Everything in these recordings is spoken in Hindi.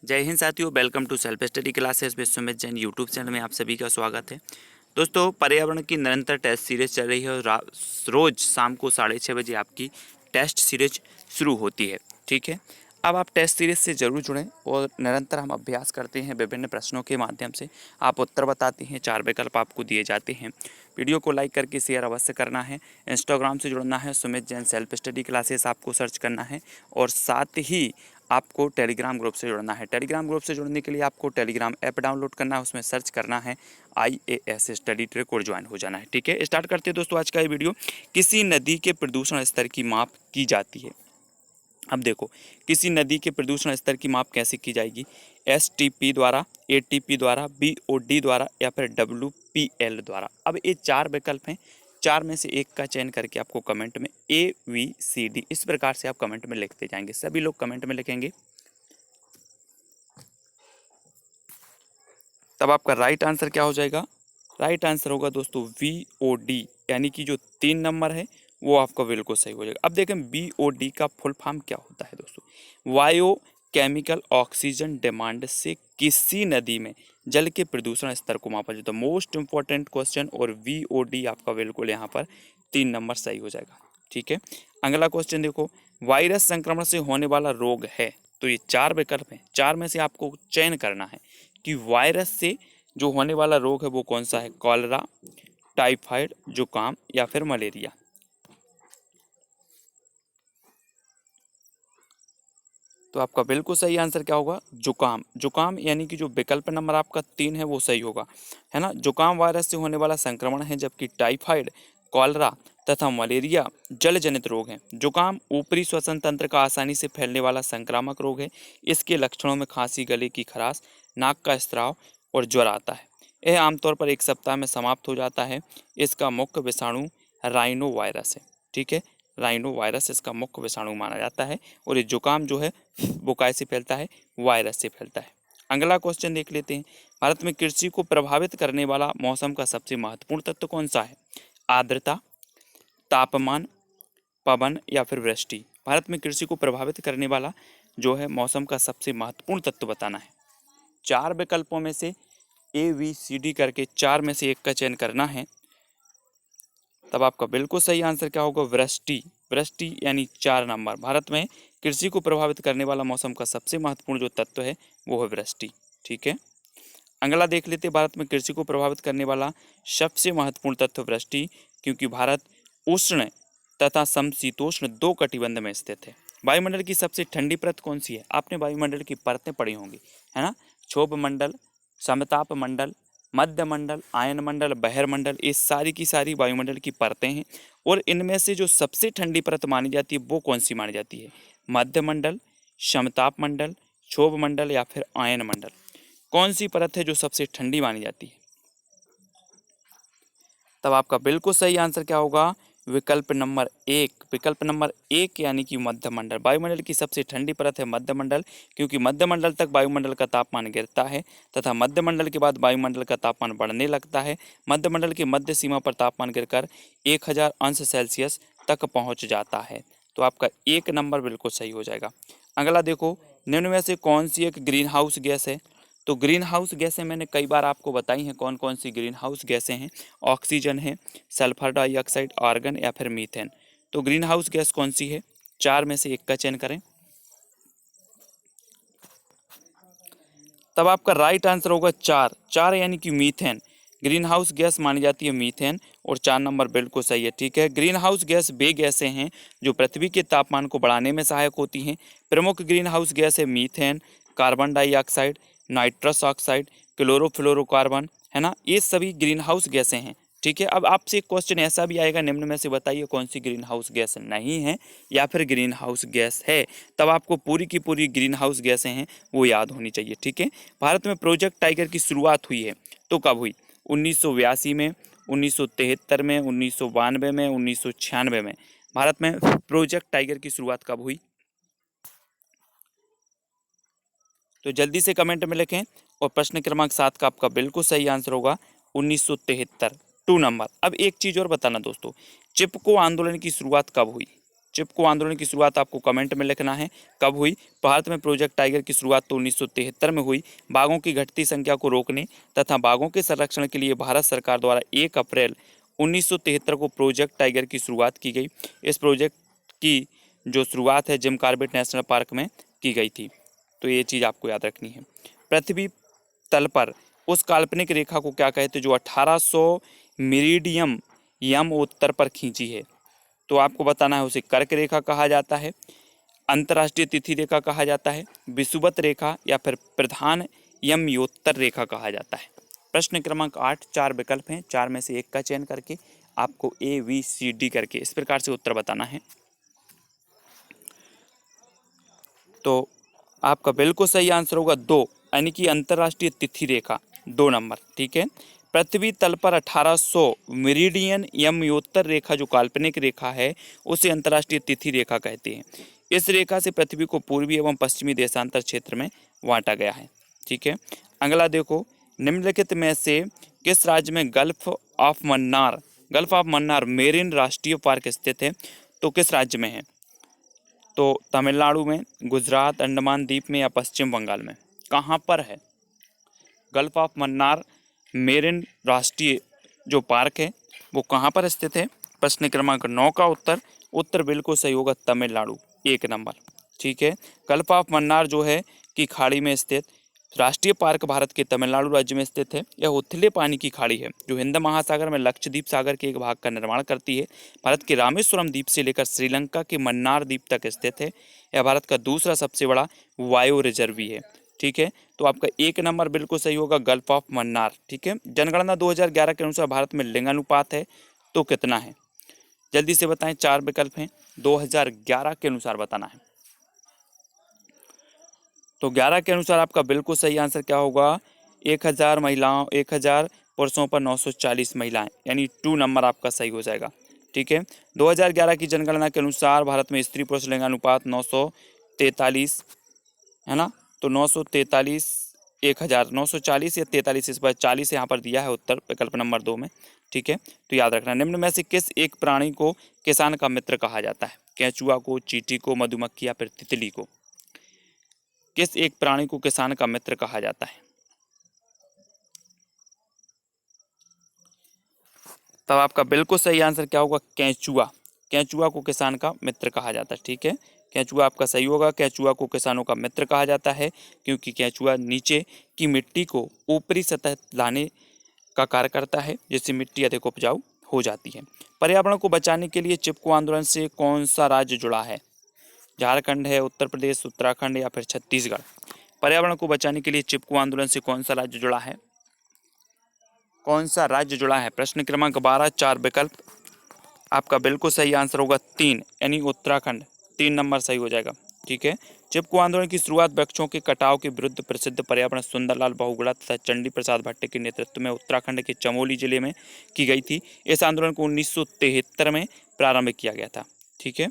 जय हिंद साथियों, welcome to self study classes with Sumit Jain YouTube channel में आप सभी का स्वागत है। दोस्तों, पर्यावरण की निरंतर टेस्ट सीरीज चल रही है और रोज शाम को 6:30 बजे आपकी टेस्ट सीरीज शुरू होती है। ठीक है, अब आप टेस्ट सीरीज से जरूर जुड़ें और निरंतर हम अभ्यास करते हैं विभिन्न प्रश्नों के माध्यम से। आप उत्तर बताते हैं, 4 विकल्प आपको दिए जाते हैं। वीडियो को लाइक करके शेयर अवश्य करना है। इंस्टाग्राम से जुड़ना है, Sumit Jain self study classes आपको सर्च करना है और साथ ही आपको टेलीग्राम ग्रुप से जुड़ना है। टेलीग्राम ग्रुप से जुड़ने के लिए आपको टेलीग्राम ऐप डाउनलोड करना है, उसमें सर्च करना है IAS स्टडी ट्रैक और ज्वाइन हो जाना है। ठीक है, स्टार्ट करते हैं दोस्तों आज का ये वीडियो। किसी नदी के प्रदूषण स्तर की माप की जाती है। अब देखो, किसी नदी के प्रदूषण स्तर की माप कैसे की जाएगी? STP द्वारा, ATP द्वारा, BOD द्वारा या फिर WPL द्वारा। अब ये 4 विकल्प हैं, 4 में से एक का चयन करके आपको कमेंट में ABCD इस प्रकार से आप कमेंट में लिखते जाएंगे। सभी लोग कमेंट में लिखेंगे, तब आपका राइट आंसर क्या हो जाएगा? राइट आंसर होगा दोस्तों VOD, यानी कि जो 3 नंबर है वो आपका बिल्कुल सही हो जाएगा। अब देखें BOD का फुल फॉर्म क्या होता है दोस्तों? बायो केमिकल ऑक्सीजन डिमांड से किसी नदी में जल के प्रदूषण स्तर को मापा जाता है। मोस्ट इंपॉर्टेंट क्वेश्चन, और VOD आपका बिल्कुल यहाँ पर 3 नंबर सही हो जाएगा। ठीक है, अगला क्वेश्चन देखो, वायरस संक्रमण से होने वाला रोग है। तो ये 4 विकल्प हैं, 4 में से आपको चयन करना है कि वायरस से जो होने वाला रोग है वो कौन सा है? कॉलरा, टाइफाइड, जुकाम या फिर मलेरिया। तो आपका बिल्कुल सही आंसर क्या होगा? जुकाम। जुकाम यानी कि जो विकल्प नंबर आपका 3 है वो सही होगा, है ना। जुकाम वायरस से होने वाला संक्रमण है, जबकि टाइफाइड, कॉलरा तथा मलेरिया जल जनित रोग हैं। जुकाम ऊपरी श्वसन तंत्र का आसानी से फैलने वाला संक्रामक रोग है। इसके लक्षणों में खांसी, गले की खराश, नाक का स्राव और ज्वर आता है। यह आमतौर पर 1 सप्ताह में समाप्त हो जाता है। इसका मुख्य विषाणु राइनो वायरस है। ठीक है, राइनो वायरस इसका मुख्य विषाणु माना जाता है। और ये जुकाम जो है वो कैसे फैलता है? वायरस से फैलता है। अगला क्वेश्चन देख लेते हैं, भारत में कृषि को प्रभावित करने वाला मौसम का सबसे महत्वपूर्ण तत्व कौन सा है? आर्द्रता, तापमान, पवन या फिर वृष्टि। भारत में कृषि को प्रभावित करने वाला जो है मौसम का सबसे महत्वपूर्ण तत्व बताना है। 4 विकल्पों में से ABCD करके 4 में से एक का चयन करना है, तब आपका बिल्कुल सही आंसर क्या होगा? वृष्टि। वृष्टि यानी 4 नंबर। भारत में कृषि को प्रभावित करने वाला मौसम का सबसे महत्वपूर्ण जो तत्व है वो है वृष्टि। ठीक है, अगला देख लेते हैं, भारत में कृषि को प्रभावित करने वाला सबसे महत्वपूर्ण तत्व वृष्टि, क्योंकि भारत उष्ण तथा समशीतोष्ण 2 कटिबंध में स्थित है। वायुमंडल की सबसे ठंडी परत कौन सी है? आपने वायुमंडल की परतें पढ़ी होंगी, है ना। क्षोभ मंडल, समताप मंडल, मध्य मंडल, आयन मंडल, बहिर्मंडल, ये सारी की सारी वायुमंडल की परतें हैं। और इनमें से जो सबसे ठंडी परत मानी जाती है वो कौन सी मानी जाती है? मध्य मंडल, समताप मंडल, क्षोभ मंडल या फिर आयन मंडल। कौन सी परत है जो सबसे ठंडी मानी जाती है? तब आपका बिल्कुल सही आंसर क्या होगा? विकल्प नंबर 1। विकल्प नंबर 1 यानी कि मध्य मंडल। वायुमंडल की सबसे ठंडी परत है मध्य मंडल, क्योंकि मध्य मंडल तक वायुमंडल का तापमान गिरता है तथा मध्य मंडल के बाद वायुमंडल का तापमान बढ़ने लगता है। मध्य मंडल की मध्य सीमा पर तापमान गिरकर 1000 अंश सेल्सियस तक पहुंच जाता है। तो आपका 1 नंबर बिल्कुल सही हो जाएगा। अगला देखो, निम्न में से कौन सी एक ग्रीन हाउस गैस है? तो ग्रीन हाउस गैसें मैंने कई बार आपको बताई हैं। कौन कौन सी ग्रीन हाउस गैसें हैं? ऑक्सीजन है, सल्फर डाइऑक्साइड, आर्गन या फिर मीथेन। तो ग्रीन हाउस गैस कौन सी है? 4 में से एक का चयन करें, तब आपका राइट आंसर होगा 4। 4 यानी कि मीथेन। ग्रीन हाउस गैस मानी जाती है मीथेन, और 4 नंबर बिल्कुल सही है। ठीक है, ग्रीन हाउस गैस वे गैसें हैं जो पृथ्वी के तापमान को बढ़ाने में सहायक होती हैं। प्रमुख ग्रीन हाउस गैस है methane, carbon dioxide, nitrous oxide, chlorofluorocarbon, है ना। ये सभी ग्रीन हाउस गैसें हैं। ठीक है, अब आपसे एक क्वेश्चन ऐसा भी आएगा, निम्न में से बताइए कौन सी ग्रीन हाउस गैस नहीं है या फिर ग्रीन हाउस गैस है। तब आपको पूरी की पूरी ग्रीन हाउस गैसें हैं वो याद होनी चाहिए। ठीक है, भारत में प्रोजेक्ट टाइगर की शुरुआत हुई है तो कब हुई? 1982 में, 1973 में, 1992 में, 1996 में। भारत में प्रोजेक्ट टाइगर की शुरुआत कब हुई? तो जल्दी से कमेंट में लिखें। और प्रश्न क्रमांक 7 का आपका बिल्कुल सही आंसर होगा 1973, 2 नंबर। अब एक चीज और बताना दोस्तों, चिपको आंदोलन की शुरुआत कब हुई? चिपको आंदोलन की शुरुआत आपको कमेंट में लिखना है कब हुई। भारत में प्रोजेक्ट टाइगर की शुरुआत तो 1973 में हुई। बाघों की घटती संख्या को रोकने तथा बाघों के संरक्षण के लिए भारत सरकार द्वारा 1 अप्रैल 1973 को प्रोजेक्ट टाइगर की शुरुआत की गई। इस प्रोजेक्ट की जो शुरुआत है जिम कॉर्बेट नेशनल पार्क में की गई थी। तो ये चीज़ आपको याद रखनी है। पृथ्वी तल पर उस काल्पनिक रेखा को क्या कहते हैं जो 1800 मेरिडियम यम उत्तर पर खींची है। तो आपको बताना है उसे कर्क रेखा कहा जाता है, अंतर्राष्ट्रीय तिथि रेखा कहा जाता है, विषुवत रेखा या फिर प्रधान यमयोत्तर रेखा कहा जाता है। प्रश्न क्रमांक 8 4 विकल्प हैं, 4 में से एक का चयन करके आपको ABCD करके इस प्रकार से उत्तर बताना है। तो आपका बिल्कुल सही आंसर होगा 2 यानी कि अंतर्राष्ट्रीय तिथि रेखा 2 नंबर। ठीक है, पृथ्वी तल पर 1800 मेरिडियन यमयोत्तर रेखा जो काल्पनिक रेखा है उसे अंतर्राष्ट्रीय तिथि रेखा कहते हैं। इस रेखा से पृथ्वी को पूर्वी एवं पश्चिमी देशांतर क्षेत्र में बांटा गया है। ठीक है, अगला देखो, निम्नलिखित में से किस राज्य में गल्फ ऑफ मन्नार मेरिन राष्ट्रीय पार्क स्थित है। तो किस राज्य में है, तो तमिलनाडु में, गुजरात, अंडमान द्वीप में या पश्चिम बंगाल में, कहाँ पर है गल्फ ऑफ मन्नार मेरिन राष्ट्रीय जो पार्क है वो कहाँ पर स्थित है। प्रश्न क्रमांक 9 का उत्तर बिल्कुल सही होगा तमिलनाडु 1 नंबर। ठीक है, गल्फ ऑफ मन्नार जो है कि खाड़ी में स्थित राष्ट्रीय पार्क भारत के तमिलनाडु राज्य में स्थित है। यह उथले पानी की खाड़ी है जो हिंद महासागर में लक्षद्वीप सागर के एक भाग का निर्माण करती है। भारत के रामेश्वरम द्वीप से लेकर श्रीलंका के मन्नार द्वीप तक स्थित है। यह भारत का दूसरा सबसे बड़ा वायु रिजर्व भी है। ठीक है, तो आपका 1 नंबर बिल्कुल सही होगा गल्फ ऑफ मन्नार। ठीक है, जनगणना 2011 के अनुसार भारत में लिंगानुपात है तो कितना है, जल्दी से बताएं, 4 विकल्प हैं, 2011 के अनुसार बताना है। तो 11 के अनुसार आपका बिल्कुल सही आंसर क्या होगा, 1000 पुरुषों पर 940 महिलाएं, यानी 2 नंबर आपका सही हो जाएगा। ठीक है, 2011 की जनगणना के अनुसार भारत में स्त्री पुरुष लिंगानुपात 943 है ना। तो 943 1000 940 या 43 इस बार 40 यहाँ पर दिया है उत्तर विकल्प नंबर 2 में। ठीक है, तो याद रखना, निम्न में से किस एक प्राणी को किसान का मित्र कहा जाता है। केंचुआ को, चींटी को, मधुमक्खी या फिर तितली को। किस एक प्राणी को किसान का मित्र कहा जाता है। तब आपका बिल्कुल सही आंसर क्या होगा, केंचुआ। केंचुआ को किसान का मित्र कहा जाता है। ठीक है, केंचुआ आपका सही होगा। केंचुआ को किसानों का मित्र कहा जाता है क्योंकि केंचुआ नीचे की मिट्टी को ऊपरी सतह लाने का कार्य करता है जिससे मिट्टी अधिक उपजाऊ हो जाती है। पर्यावरण को बचाने के लिए चिपको आंदोलन से कौन सा राज्य जुड़ा है। झारखंड है, उत्तर प्रदेश, उत्तराखंड या फिर छत्तीसगढ़। पर्यावरण को बचाने के लिए चिपको आंदोलन से कौन सा राज्य जुड़ा है, कौन सा राज्य जुड़ा है। प्रश्न क्रमांक 12 4 विकल्प, आपका बिल्कुल सही आंसर होगा 3 यानी उत्तराखंड, 3 नंबर सही हो जाएगा। ठीक है, चिपको आंदोलन की शुरुआत वृक्षों के कटाव के विरुद्ध प्रसिद्ध पर्यावरण सुंदरलाल बहुगुणा तथा चंडी प्रसाद भट्ट के नेतृत्व में उत्तराखंड के चमोली जिले में की गई थी। इस आंदोलन को 1973 में प्रारंभ किया गया था। ठीक है,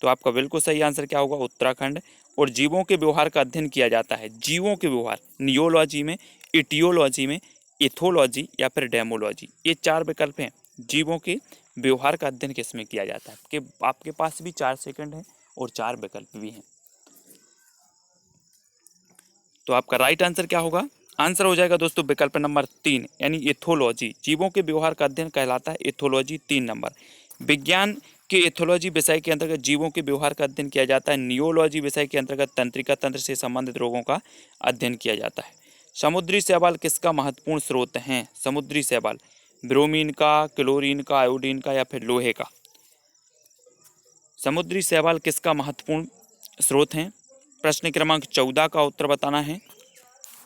तो आपका बिल्कुल सही आंसर क्या होगा, उत्तराखंड। और जीवों के व्यवहार का अध्ययन किया जाता है, जीवों के व्यवहार, नियोलॉजी में, इटियोलॉजी में, इथोलॉजी या फिर डेमोलॉजी, ये 4 विकल्प हैं। जीवों के व्यवहार का अध्ययन किसमें किया जाता है, कि आपके पास भी 4 सेकंड है और 4 विकल्प भी हैं। तो आपका राइट आंसर क्या होगा, आंसर हो जाएगा दोस्तों विकल्प नंबर 3 यानी इथोलॉजी। जीवों के व्यवहार का अध्ययन कहलाता है इथोलॉजी, 3 नंबर। विज्ञान के इथोलॉजी विषय के अंतर्गत जीवों के व्यवहार का अध्ययन किया जाता है। नियोलॉजी विषय के अंतर्गत तंत्रिका तंत्र से संबंधित रोगों का अध्ययन किया जाता है। समुद्री शैवाल किसका महत्वपूर्ण स्रोत हैं। समुद्री शैवाल ब्रोमीन का, क्लोरीन का, आयोडीन का या फिर लोहे का। समुद्री शैवाल किसका महत्वपूर्ण स्रोत हैं। प्रश्न क्रमांक 14 का उत्तर बताना है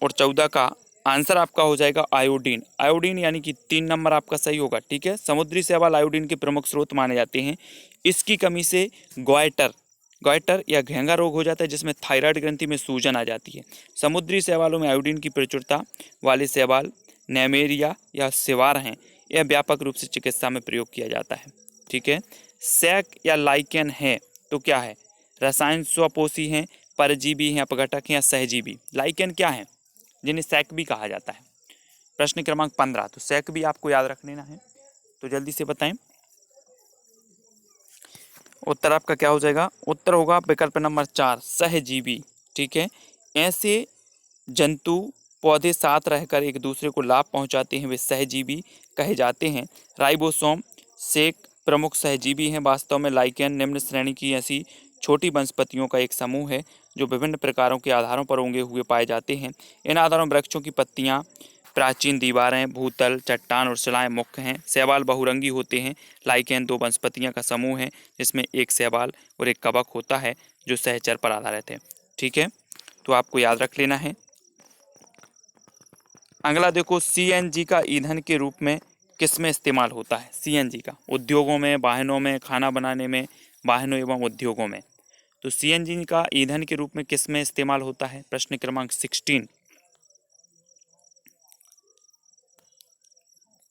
और 14 का आंसर आपका हो जाएगा आयोडीन। आयोडीन यानी कि 3 नंबर आपका सही होगा। ठीक है, समुद्री शैवाल आयोडीन के प्रमुख स्रोत माने जाते हैं। इसकी कमी से गॉइटर या घेंगा रोग हो जाता है जिसमें थायराइड ग्रंथि में सूजन आ जाती है। समुद्री शैवालों में आयोडीन की प्रचुरता वाले शैवाल नेमेरिया या सिवार हैं। यह व्यापक रूप से चिकित्सा में प्रयोग किया जाता है। ठीक है, सैक या लाइकेन है तो क्या है, रसायन स्वपोषी हैं, परजीवी हैं, अपघटक हैं या सहजीवी। लाइकेन क्या है, जिन्हें सैक भी कहा जाता है। प्रश्न क्रमांक 15, तो सैक भी आपको याद रख लेना है, तो जल्दी से बताएं। उत्तर आपका क्या हो जाएगा? उत्तर होगा विकल्प नंबर 4 सहजीवी। ठीक है, ऐसे जंतु पौधे साथ रहकर एक दूसरे को लाभ पहुंचाते हैं, वे सहजीवी कहे जाते हैं। राइबोसोम से प्रमुख सहजीवी हैं। वास्तव में लाइकेन निम्न श्रेणी की ऐसी छोटी वनस्पतियों का एक समूह है जो विभिन्न प्रकारों के आधारों पर उगे हुए पाए जाते हैं। इन आधारों में वृक्षों की पत्तियां, प्राचीन दीवारें, भूतल, चट्टान और शिलाएं मुख्य हैं। शैवाल बहुरंगी होते हैं। लाइकेन दो वनस्पतियों का समूह है जिसमें एक शैवाल और एक कवक होता है जो सहचर पर आधारित है। ठीक है, तो आपको याद रख लेना है। अगला देखो, सीएनजी का ईंधन के रूप में किस में इस्तेमाल होता है? सीएनजी का उद्योगों में, वाहनों में, खाना बनाने में, वाहनों एवं उद्योगों में। तो सीएनजी का ईंधन के रूप में किस में इस्तेमाल होता है? प्रश्न क्रमांक 16।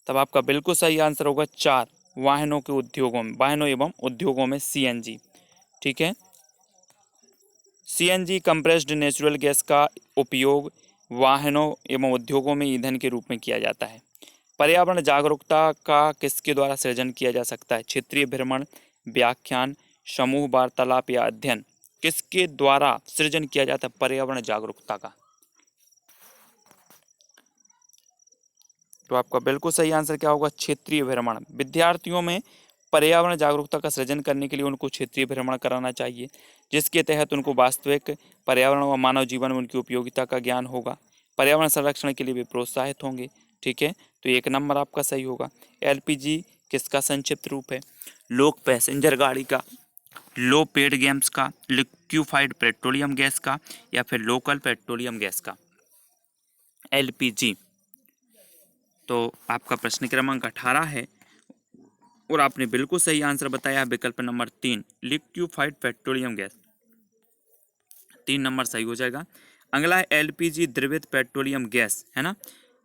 तब आपका बिल्कुल सही आंसर होगा 4, वाहनों के उद्योगों में, वाहनों एवं उद्योगों में सीएनजी। ठीक है, सीएनजी कंप्रेस्ड नेचुरल गैस का उपयोग वाहनों एवं उद्योगों में ईंधन के रूप में किया जाता है। पर्यावरण जागरूकता का किसके द्वारा सृजन किया जा सकता है? क्षेत्रीय भ्रमण, व्याख्यान, समूह वार्तालाप या अध्ययन। किसके द्वारा सृजन किया जाता है पर्यावरण जागरूकता का? तो आपका बिल्कुल सही आंसर क्या होगा? क्षेत्रीय भ्रमण। विद्यार्थियों में पर्यावरण जागरूकता का सृजन करने के लिए उनको क्षेत्रीय भ्रमण कराना चाहिए, जिसके तहत उनको वास्तविक पर्यावरण व मानव जीवन में उनकी उपयोगिता का ज्ञान होगा। पर्यावरण संरक्षण के लिए भी प्रोत्साहित होंगे। ठीक है, तो 1 नंबर आपका सही होगा। एलपीजी किसका संक्षिप्त रूप है? लोक पैसेंजर गाड़ी का, लो पेड गैस का, लिक्विफाइड पेट्रोलियम गैस का, या फिर लोकल पेट्रोलियम गैस का? एलपीजी। तो आपका प्रश्न क्रमांक 18 है और आपने बिल्कुल सही आंसर बताया, विकल्प number 3 liquefied petroleum gas. 3 number सही हो जाएगा। अगला है एलपीजी द्रवित पेट्रोलियम गैस, है ना।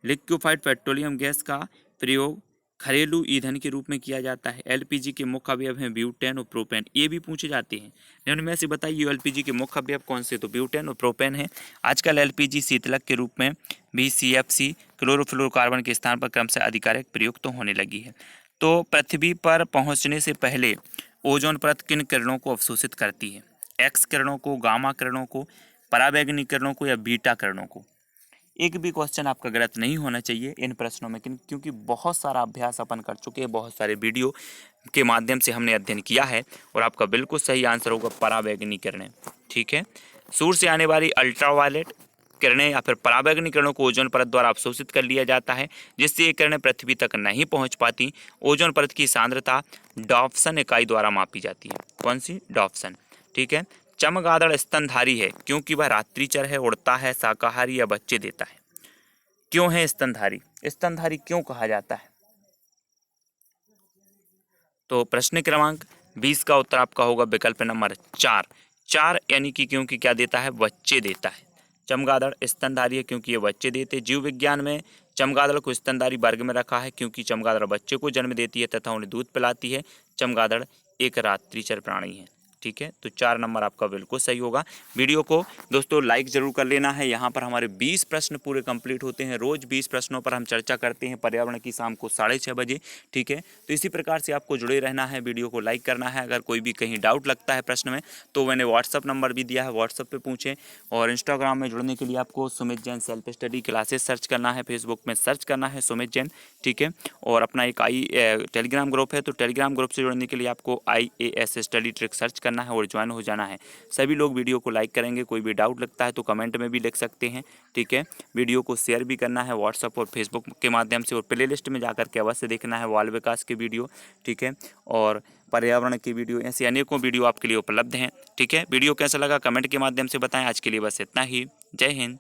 लिक्विफाइड पेट्रोलियम गैस का प्रयोग घरेलू ईंधन के रूप में किया जाता है। एलपीजी के मुख्य अवयव हैं ब्यूटेन और प्रोपेन। ये भी पूछे जाते हैं। निम्न में से बताइए एलपीजी के मुख्य अवयव कौन से? तो ब्यूटेन और प्रोपेन है। आजकल एलपीजी शीतलक के रूप में भी सीएफसी क्लोरोफ्लोरोकार्बन के स्थान पर क्रमशः आधिकारिक प्रयुक्त होने लगी है। तो पृथ्वी पर पहुंचने से पहले ओजोन परत किन किरणों को अवशोषित करती है? एक्स किरणों को, गामा किरणों को, पराबैंगनी किरणों को, या बीटा किरणों को? एक भी क्वेश्चन आपका गलत नहीं होना चाहिए इन प्रश्नों में, क्योंकि बहुत सारा अभ्यास अपन कर चुके हैं, बहुत सारे वीडियो के माध्यम से हमने अध्ययन किया है और आपका बिल्कुल सही आंसर होगा पराबैंगनी किरणें। ठीक है, सूर्य से आने वाली अल्ट्रावायलेट किरणें या फिर पराबैंगनी किरणों को ओजोन परत द्वारा अवशोषित कर लिया जाता है, जिससे ये किरणें पृथ्वी तक नहीं पहुंच पाती। ओजोन परत की सांद्रता डॉप्सन इकाई द्वारा मापी जाती है। कौन सी? डॉप्सन। ठीक है, चमगादड़ स्तनधारी है क्योंकि वह रात्रिचर है, उड़ता है, शाकाहारी या बच्चे देता है। क्यों है स्तनधारी? स्तनधारी क्यों कहा जाता है? तो प्रश्न क्रमांक 20 का उत्तर आपका होगा विकल्प नंबर 4। 4 यानी कि क्योंकि क्या देता है? बच्चे देता है। चमगादड़ स्तनधारी है क्योंकि ये बच्चे देते। जीव विज्ञान में चमगादड़ को स्तनधारी वर्ग में रखा है क्योंकि चमगादड़ बच्चे को जन्म देती है तथा उन्हें दूध पिलाती है। चमगादड़ एक रात्रिचर प्राणी है। ठीक है, तो 4 नंबर आपका बिल्कुल सही होगा। वीडियो को दोस्तों लाइक जरूर कर लेना है। यहाँ पर हमारे 20 प्रश्न पूरे कंप्लीट होते हैं। रोज 20 प्रश्नों पर हम चर्चा करते हैं पर्यावरण की, शाम को 6:30 बजे। ठीक है, तो इसी प्रकार से आपको जुड़े रहना है, वीडियो को लाइक करना है। अगर कोई भी कहीं डाउट लगता है प्रश्न में तो मैंने व्हाट्सअप नंबर भी दिया है, व्हाट्सअप पे पूछें। और इंस्टाग्राम में जुड़ने के लिए आपको Sumit Jain self study classes search करना है, फेसबुक में सर्च करना है सुमित जैन। ठीक है, और अपना एक टेलीग्राम ग्रुप है, तो टेलीग्राम ग्रुप से जुड़ने के लिए आपको IAS स्टडी ट्रिक सर्च करना है और ज्वाइन हो जाना है। सभी लोग वीडियो को लाइक करेंगे। कोई भी डाउट लगता है तो कमेंट में भी लिख सकते हैं। ठीक है, वीडियो को शेयर भी करना है व्हाट्सएप और फेसबुक के माध्यम से, और प्लेलिस्ट में जाकर के अवश्य देखना है बाल विकास के वीडियो। ठीक है, और पर्यावरण की वीडियो, ऐसे अनेकों वीडियो आपके लिए उपलब्ध हैं। ठीक है, वीडियो कैसा लगा कमेंट के माध्यम से बताएं। आज के लिए बस इतना ही। जय हिंद।